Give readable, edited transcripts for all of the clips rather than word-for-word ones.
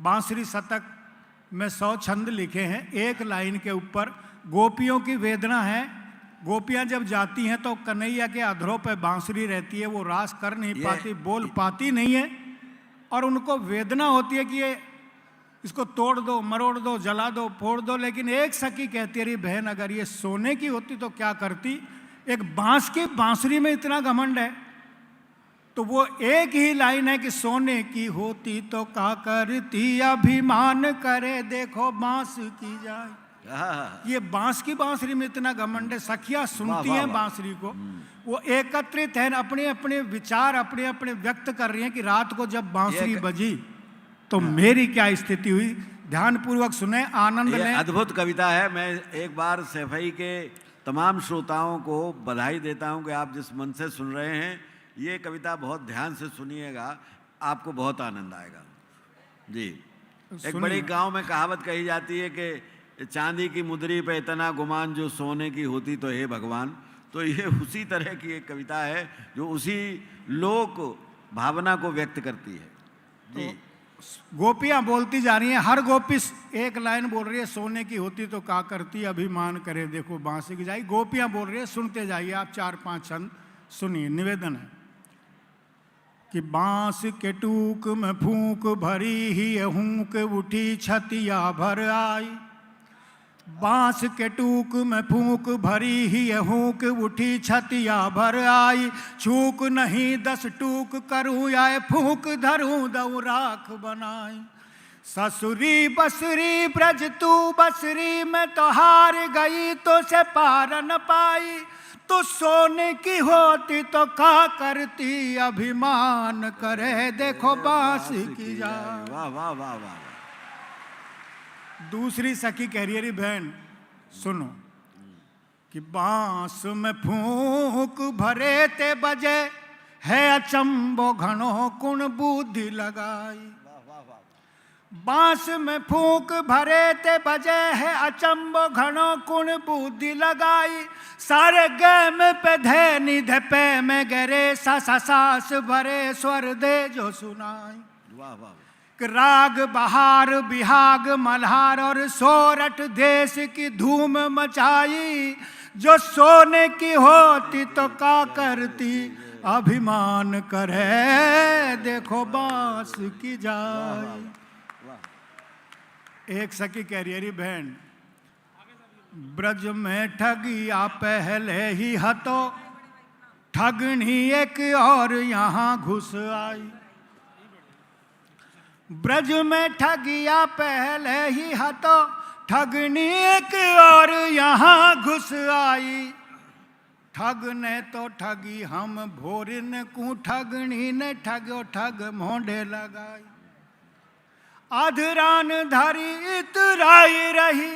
बांसुरी शतक में 100 छंद लिखे हैं। एक लाइन के ऊपर गोपियों की वेदना है। गोपियां जब जाती हैं तो कन्हैया के अधरों पे बांसुरी रहती है, वो रास कर नहीं पाती, बोल पाती नहीं है, और उनको वेदना होती है कि ये इसको तोड़ दो, मरोड़ दो, जला दो, फोड़ दो। लेकिन एक सखी कहती है, अरे बहन अगर ये सोने की होती तो क्या करती, एक बांस की बांसुरी में इतना घमंड है। तो वो एक ही लाइन है कि सोने की होती तो क्या करती, अभिमान करे देखो बांस की जाए। ये बांस की बांसुरी में इतना घमंड है। सखियां सुनती हैं बांसुरी को, वो एकत्रित हैं, अपने अपने विचार अपने अपने व्यक्त कर रही हैं कि रात को जब बांसुरी बजी तो मेरी क्या स्थिति हुई। ध्यान पूर्वक सुने, आनंद लें। अद्भुत कविता है। मैं एक बार सैफई के तमाम श्रोताओं को बधाई देता हूं कि आप जिस मन से सुन रहे हैं, ये कविता बहुत ध्यान से सुनिएगा, आपको बहुत आनंद आएगा जी। एक बड़े गांव में कहावत कही जाती है कि चांदी की मुद्री पे इतना गुमान, जो सोने की होती तो हे भगवान। तो ये उसी तरह की एक कविता है जो उसी लोक भावना को व्यक्त करती है जी। गोपियां बोलती जा रही हैं, हर गोपी एक लाइन बोल रही है, सोने की होती तो क्या करती, अभिमान करे देखो बांसुरी की जाई। गोपियां बोल रही है, सुनते जाइए आप, 4-5 छंद सुनिए। निवेदन है कि बांस के टूक में फूंक भरी ही हूंक उठी छतिया भर आई। बांस के टूक में फूंक भरी ही हूंक उठी छतिया भर आई। छूक नहीं 10 टूक करूँ आए, फूंक धरूँ दऊ राख बनाई। ससुरी बसरी ब्रज तू बसरी में तो हार गई, तो से पार न पाई। तो सोने की होती तो क्या करती, अभिमान करे देखो बांस की जाए। वाह वाह वाह वाह। दूसरी सखी कह रही है, बहन सुनो कि बांस में फूंक भरे ते बजे है अचंबो घणो कुण बुद्धि लगाई। बांस में फूंक भरे ते बजे है अचंबो घणो कुण बुद्धि लगाई। सारे गैम पे धे निध पे में गरे सा सास भरे स्वर दे जो सुनाई। वाह वाह। राग बहार बिहाग मल्हार और सोरठ देश की धूम मचाई। जो सोने की होती तो क्या करती, अभिमान करे देखो बांस की जाए। एक सखी कह रही है, बहन ब्रज में ठगिया पहले ही हतो, ठगनी एक और यहाँ घुस आई। ब्रज में ठगिया पहले ही हतो, ठगनी एक और यहाँ घुस आई। ठग ने तो ठगी हम भोरिन को, ठगनी ने ठगो ठग मोढ़े लगाई। आधरान धरी इतराई रही,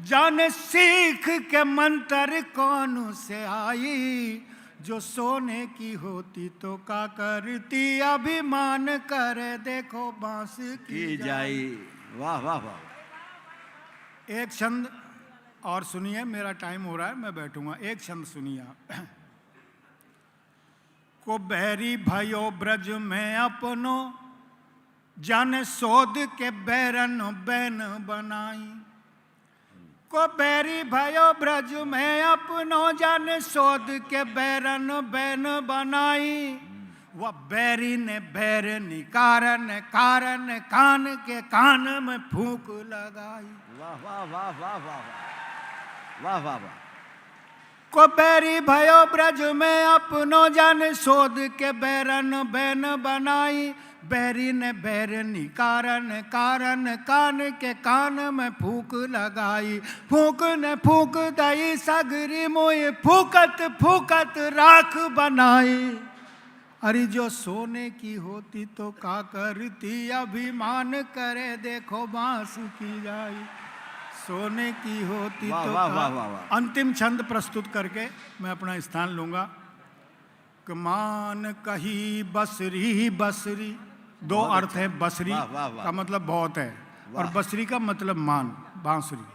जान सीख के मंत्र कौन से आई। जो सोने की होती तो क्या करती, अभिमान करे देखो बांस की जाई। वाह वाह वाह। एक छंद और सुनिए, मेरा टाइम हो रहा है, मैं बैठूंगा। एक छंद सुनिए आप। को बैरी भयो ब्रज में अपनो, जाने सोद के बैरन बैन बनाई। को बैरी भयो ब्रज में अपनो, जाने सोद के बैरन बैन बनाई। वह बैरी ने बैरनी कारण कारण, कान के कान में फूंक लगाई। वाह वाह वाह वाह वाह वाह वाह वाह। को बैरी भयो ब्रज में अपनो, जाने सोद के बैरन बैन बनाई। बैरी ने बैरनी कारण कारण, कान के कान में फूंक लगाई। फूंक ने फूंक दई सगरी मोए, फूकत फूकत राख बनाई। अरे जो सोने की होती तो क्या करती, अभिमान करे देखो बांस की जाई। सोने की होती वाह, तो वाह, वाह, वाह, वाह। अंतिम छंद प्रस्तुत करके मैं अपना स्थान लूंगा। मान कही बसरी बसरी, दो अर्थ है। बसरी वाह, वाह, वाह। का मतलब बहुत है, और बसरी का मतलब मान, बांसुरी।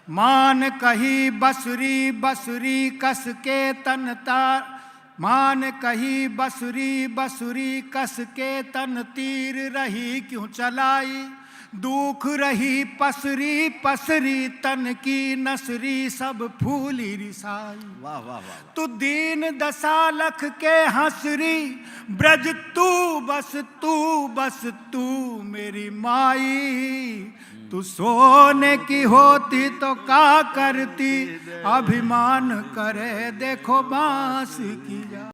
मान कही बसरी बसरी कस के तन तार। मान कही बसरी बसरी कस के तन तीर रही क्यों चलाई। दुख रही पसरी पसरी तन की नसरी सब फूली रिसाई। वाह वाह वाह। तू दीन दशा लख के हंसरी ब्रज बस तू मेरी माई। तू सोने की होती तो क्या करती, अभिमान करे देखो बांस की।